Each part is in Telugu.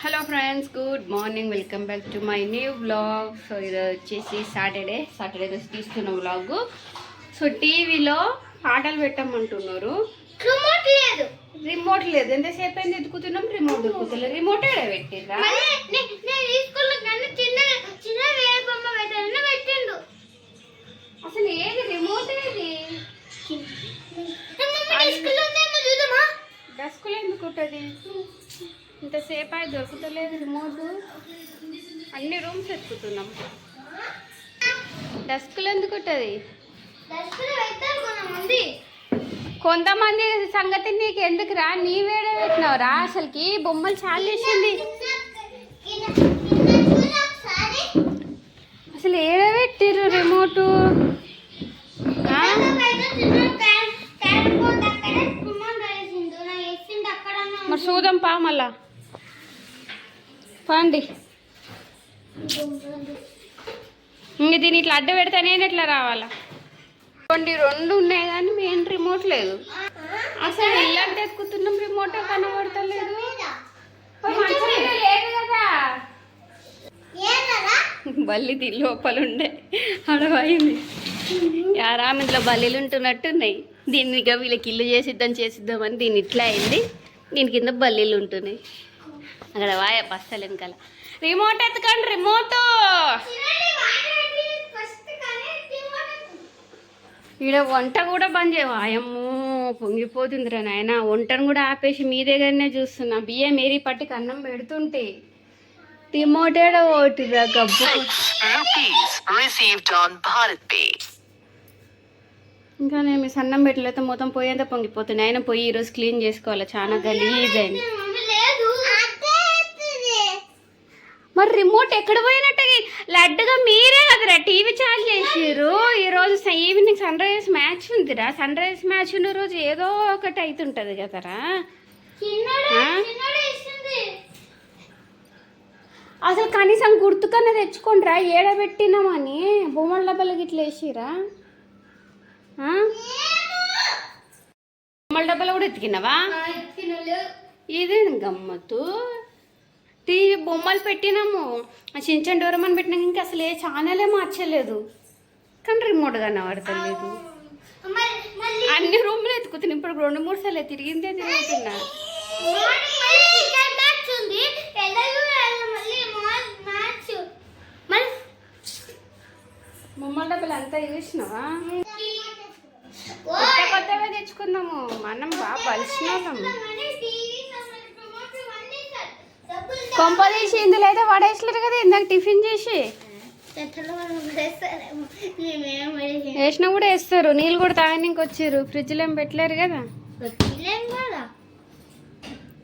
Hello friends, good morning. Welcome back to my new vlog. So ఇది వచ్చేసి సాటర్డే రోజు తీస్తున్న వ్లాగ్. సో టీవీలో పాటలు పెట్టమంటున్నారు. రిమోట్ లేదు. ఎంతసేపు అయింది ఎదుకుతున్నాం, రిమోట్ దొరుకుతలేదు. రిమోట్ ఏడ పెట్టిర్రా? అసలు ఏది రిమోట్? ఏది డస్కులు ఎందుకు ఉంటుంది? ఇంతసేపు అది దొరుకుతలేదు రిమోట్. అన్ని రూమ్స్ ఎత్తుకుతున్నాం. డస్కులు ఎందుకు ఉంటుంది? కొంతమంది సంగతి నీకు ఎందుకురా? నీవేడే పెట్టినావురా? అసలుకి బొమ్మలు చాలా చేసింది. అసలు ఏడ పెట్టిర్రు రిమోటు? మరి చూద్దాం పా, మళ్ళా పండి. ఇంక దీన్ని ఇట్లా అడ్డ పెడితే నేను ఎట్లా రావాలా? రెండు ఉన్నాయి కానీ మెయిన్ రిమోట్ లేదు. అసలు ఇల్లంటే ఎత్తుకుతున్నాం, రిమోట్ కనబడతలేదు. లేదు కదా, బల్లి దీని లోపల ఉండే అడవైంది. ఆరామింట్లో బల్లీలు ఉంటున్నట్టున్నాయి. దీన్ని ఇక వీళ్ళకి ఇల్లు చేసిద్దామని దీన్ని ఇట్లా అయింది. దీని కింద బల్లీలు ఉంటున్నాయి. అక్కడ వాయ బస్తలు వెనకాల. రిమోట్ ఎత్తుకండి, రిమోట్. ఈడ వంట కూడా బంద్ చేయమో, పొంగిపోతుందిరా నాయన. వంటను కూడా ఆపేసి మీ దగ్గరనే చూస్తున్నా. బియ్యం ఏరి పట్టికి అన్నం పెడుతుంటే రిమోట్ ఏడ ఓటిరా గబ్బు. ఇంకా నేను మీ సన్నం పెట్టలేక మొత్తం పోయేంత పొంగిపోతుంది. ఆయన పోయి ఈరోజు క్లీన్ చేసుకోవాలి. చాలా గలీజ్ అయింది. మరి రిమోట్ ఎక్కడ పోయినట్టు? లడ్డుగా మీరే కదరా టీవీ చార్జ్ చేసిర్రు. ఈరోజు ఈవినింగ్ సన్ రైజర్స్ మ్యాచ్ ఉందిరా. సన్ రైజర్స్ మ్యాచ్ ఉన్న రోజు ఏదో ఒకటి అవుతుంటది కదరా. అసలు కనీసం గుర్తుకన్నా తెచ్చుకోండిరా. ఏడబెట్టినామని బొమ్మల డబ్బాలకి ఇట్లా వేసిరా. బొమ్మల డబ్బాలు కూడా ఎత్తికినావా? ఇదే గమ్మత్తు. టీవీ బొమ్మలు పెట్టినాము, చించన్ డోరమని పెట్టినాక ఇంకా అసలు ఏ ఛానలే మార్చలేదు. కానీ రిమోట్ కనబడతలేదు. అన్ని రూమ్లు ఎత్తుకుతున్నాయి. ఇప్పుడు 2-3 సార్లు తిరిగిందే తిరుగుతున్నా. బొమ్మల డబ్బులు అంతా చూసినావా? కొత్తవే తెచ్చుకున్నాము. మనం బాగా పలిసిన వాళ్ళం. కొంప తీసి ఇందులో అయితే పడేసలేరు కదా. ఇందాక టిఫిన్ చేసి వేసినా కూడా వేస్తారు. నీళ్ళు కూడా తాగడానికి వచ్చారు. ఫ్రిడ్జ్లో ఏం పెట్టలేరు కదా.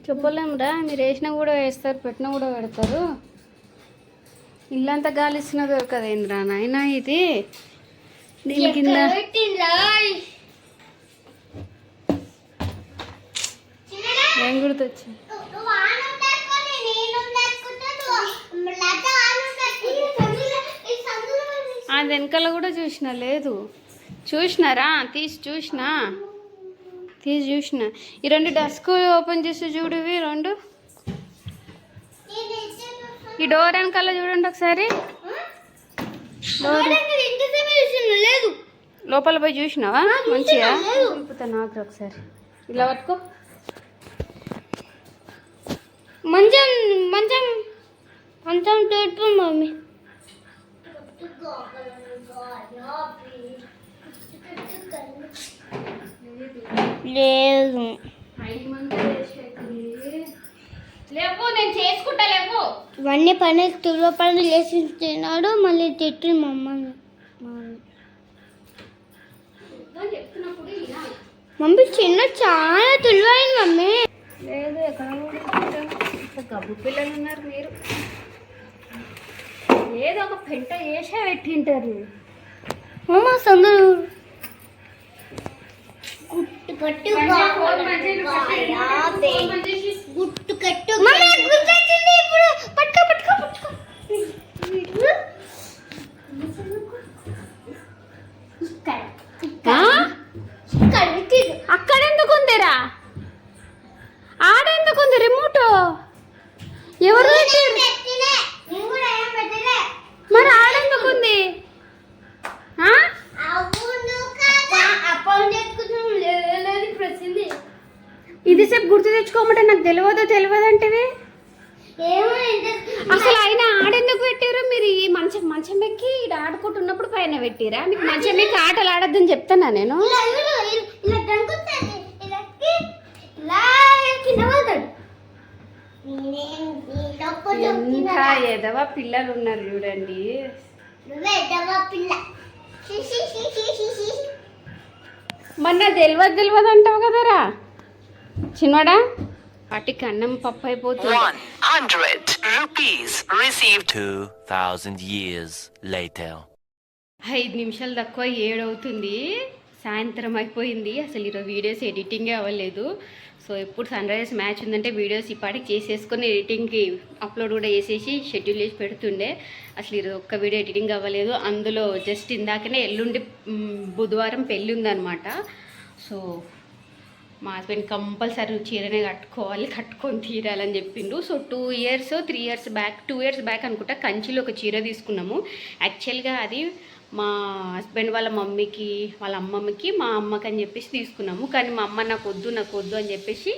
చెప్పలేమురా, మీరు వేసినా కూడా వేస్తారు, పెట్టినా కూడా పెడతారు. ఇల్లంతా గాలిస్తున్నా దొరకదు ఏంద్రా నాయన ఇది. దీని కింద ఏం గుర్తొచ్చి అది వెనకాల కూడా చూసిన లేదు. చూసినారా? తీసి చూసిన. ఈ 2 డస్క్ ఓపెన్ చేసి చూడు. ఇవి 2 ఈ డోర్ వెనకాల చూడండి ఒకసారి. లేదు, లోపల పోయి చూసినావా? మంచిగా చూపుతాను నాకు ఒకసారి. ఇలా పట్టుకో. మంచం మంచం మంచం తోడు మమ్మీ. లేదు లేవు, నేను చేసుకుంటా. లేవు, ఇవన్నీ పని తుల పనులు చేసి తిన్నాడు. మళ్ళీ తిట్టి మమ్మల్ని. మమ్మీ చిన్న చాలా తులవాయింది మమ్మీ. లేదు, ఎక్కడ గబ్బు పిల్లలు ఉన్నారు మీరు. ఏదో ఒక పెంట వేసే పెట్టింటారు. అమ్మ సందులు గుట్టు కట్టు గుట్టు కట్టు. ఇప్పుడు పట్టుకో పట్టుకో పట్టుకో. అక్కడెందుకు ఉందిరా? ఆడెందుకు ఉంది రిమోట్? ఎవరు ఏంటిది అసలు ఆయన ఆడెందుకు పెట్టారు మీరు? ఈ మంచం మంచం ఎక్కి ఈడ ఆడుకుంటున్నప్పుడు పైన పెట్టిరా? మీకు మంచం ఎక్కి ఆటలు ఆడొద్దని చెప్తానా నేను? ఇంకా ఎదవా పిల్లలు ఉన్నారు చూడండి. మొన్న తెలియదు అంటావు కదరా చిన్నవాడా. వాటికి అన్నం పప్పు అయిపోతుంది. 100 rupees received. 2000 years later. 5 నిమిషాలు తక్కువ 7 అవుతుంది. సాయంత్రం అయిపోయింది. అసలు ఈరోజు వీడియోస్ ఎడిటింగే అవ్వలేదు. సో ఎప్పుడు సన్ రైజర్స్ మ్యాచ్ ఉందంటే వీడియోస్ ఇప్పటికి చేసేసుకొని ఎడిటింగ్కి అప్లోడ్ కూడా చేసేసి షెడ్యూల్ చేసి పెడుతుండే. అసలు ఈరోజు ఒక్క వీడియో ఎడిటింగ్ అవ్వలేదు. అందులో జస్ట్ ఇందాకనే ఎల్లుండి బుధవారం పెళ్ళి ఉందన్నమాట. సో మా హస్బెండ్ కంపల్సరీ చీరనే కట్టుకొని తీరాలని చెప్పిండు. So 2 years back 2 years back అనుకుంటా కంచిలో ఒక చీర తీసుకున్నాము. యాక్చువల్గా అది మా హస్బెండ్ వాళ్ళ మమ్మీకి వాళ్ళ అమ్మమ్మకి మా అమ్మకి అని చెప్పేసి తీసుకున్నాము. కానీ మా అమ్మ నాకు వద్దు అని చెప్పేసి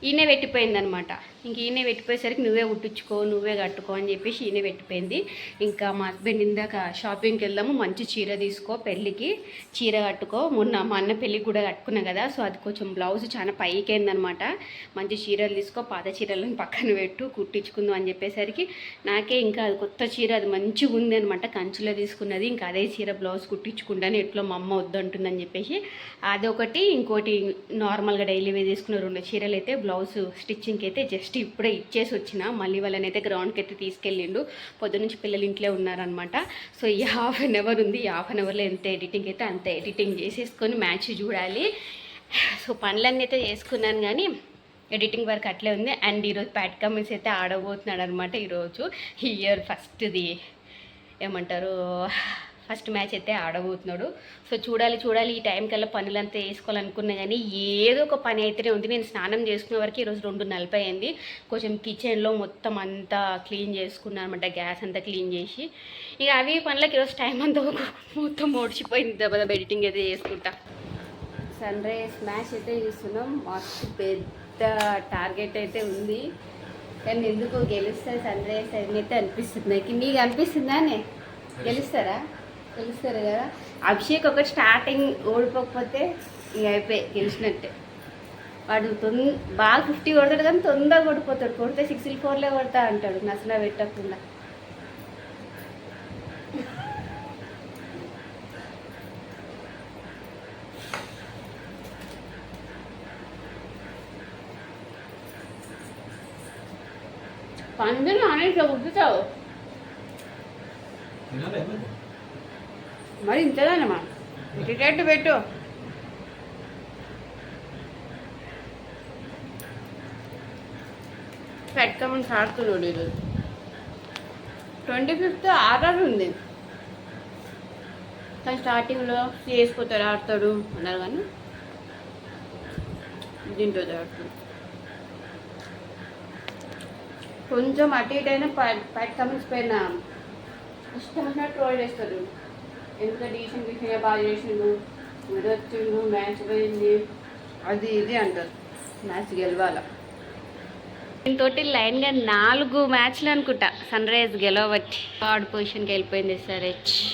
ఈయన పెట్టిపోయింది అనమాట. ఇంక ఈయన పెట్టిపోయేసరికి నువ్వే కుట్టించుకో నువ్వే కట్టుకో అని చెప్పేసి ఈయన పెట్టిపోయింది. ఇంకా మా హస్బెండ్ ఇందాక షాపింగ్కి వెళ్దాము, మంచి చీర తీసుకో, పెళ్ళికి చీర కట్టుకో, మొన్న మా అన్న పెళ్ళికి కూడా కట్టుకున్నా కదా, సో అది కొంచెం బ్లౌజ్ చాలా పైకైందనమాట, మంచి చీరలు తీసుకో, పాత చీరలను పక్కన పెట్టు కుట్టించుకుందాం అని చెప్పేసరికి నాకే ఇంకా అది కొత్త చీర, అది మంచిగా ఉంది అనమాట, కంచిలో తీసుకున్నది. ఇంకా అదే చీర బ్లౌజ్ కుట్టించుకుంటాను, ఎట్లో మా అమ్మ వద్దంటుందని చెప్పేసి అదొకటి. ఇంకోటి నార్మల్గా డైలీ వేర్ తీసుకున్న 2 చీరలు అయితే బ్లౌజ్ స్టిచ్చింగ్కి అయితే జస్ట్ ఇప్పుడే ఇచ్చేసి వచ్చిన. మళ్ళీ వాళ్ళని అయితే గ్రౌండ్కి అయితే తీసుకెళ్ళిండు. పొద్దునుంచి పిల్లలు ఇంట్లో ఉన్నారనమాట. సో ఈ ½ అన్ అవర్ ఉంది. ఈ ½ అన్ అవర్లో ఎంత ఎడిటింగ్ అయితే అంత ఎడిటింగ్ చేసేసుకొని మ్యాచ్ చూడాలి. సో పనులన్నీ అయితే చేసుకున్నాను కానీ ఎడిటింగ్ వర్క్ అట్లే ఉంది. అండ్ ఈరోజు ప్యాట్ కమిన్స్ అయితే ఆడబోతున్నాడు అనమాట. ఈరోజు ఇయర్ ఫస్ట్ది ఏమంటారు ఫస్ట్ మ్యాచ్ అయితే ఆడబోతున్నాడు. సో చూడాలి ఈ టైం కల్లా పనులంతా వేసుకోవాలనుకున్నా కానీ ఏదో ఒక పని అయితేనే ఉంది. నేను స్నానం చేసుకునే వరకు ఈరోజు 2:40 అయింది. కొంచెం కిచెన్లో మొత్తం అంతా క్లీన్ చేసుకున్నాను అనమాట, గ్యాస్ అంతా క్లీన్ చేసి. ఇక అవి పనులకి ఈరోజు టైం అంతా మొత్తం ఓడిచిపోయింది. దెబ్బ ఎడిటింగ్ అయితే చేసుకుంటా. సన్ రైజ్ మ్యాచ్ అయితే చూస్తున్నాం. మస్తు పెద్ద టార్గెట్ అయితే ఉంది, కానీ ఎందుకు గెలుస్తుంది సన్ రైజ్ అయితే అనిపిస్తుంది నాకు. నీకు అనిపిస్తుందా? గెలుస్తారు కదా. అభిషేక్ ఒకటి స్టార్టింగ్ ఓడిపోకపోతే ఇక అయిపోయి గెలిచినట్టే. వాడు బాగా 50 కొడతాడు కానీ తొందరగా ఓడిపోతాడు. కొడితే 6 4 కొడతా అంటాడు నసలా పెట్టకుండా. పందులు అని ఇట్లా ఉద్దుతావు మరి ఇంతదానమ్మా, పెట్టు. పెట్టుకోమని ఆడుతున్నాడు ఈరోజు. 25th ఆర్ఆర్ ఉంది, కానీ స్టార్టింగ్లో చేసుకుంటాడు ఆడతాడు అన్నారు కానీ దీంట్లో ఆడుతాడు. కొంచెం అటు ఇటు అయినా ప్యాట్ కమిన్స్ పైన ఇష్టమైన ట్రోల్ చేస్తాడు. ఎంత డీసెంట్ బాగా చేసిండు, వచ్చిండు, మ్యాచ్ పోయింది, అది ఇది అంటారు. మ్యాచ్ గెలవాల. దీంతోటి లైన్గా 4 మ్యాచ్లు అనుకుంటా సన్ రైజ్ గెలవబట్టి థర్డ్ పొజిషన్కి వెళ్ళిపోయింది SRH.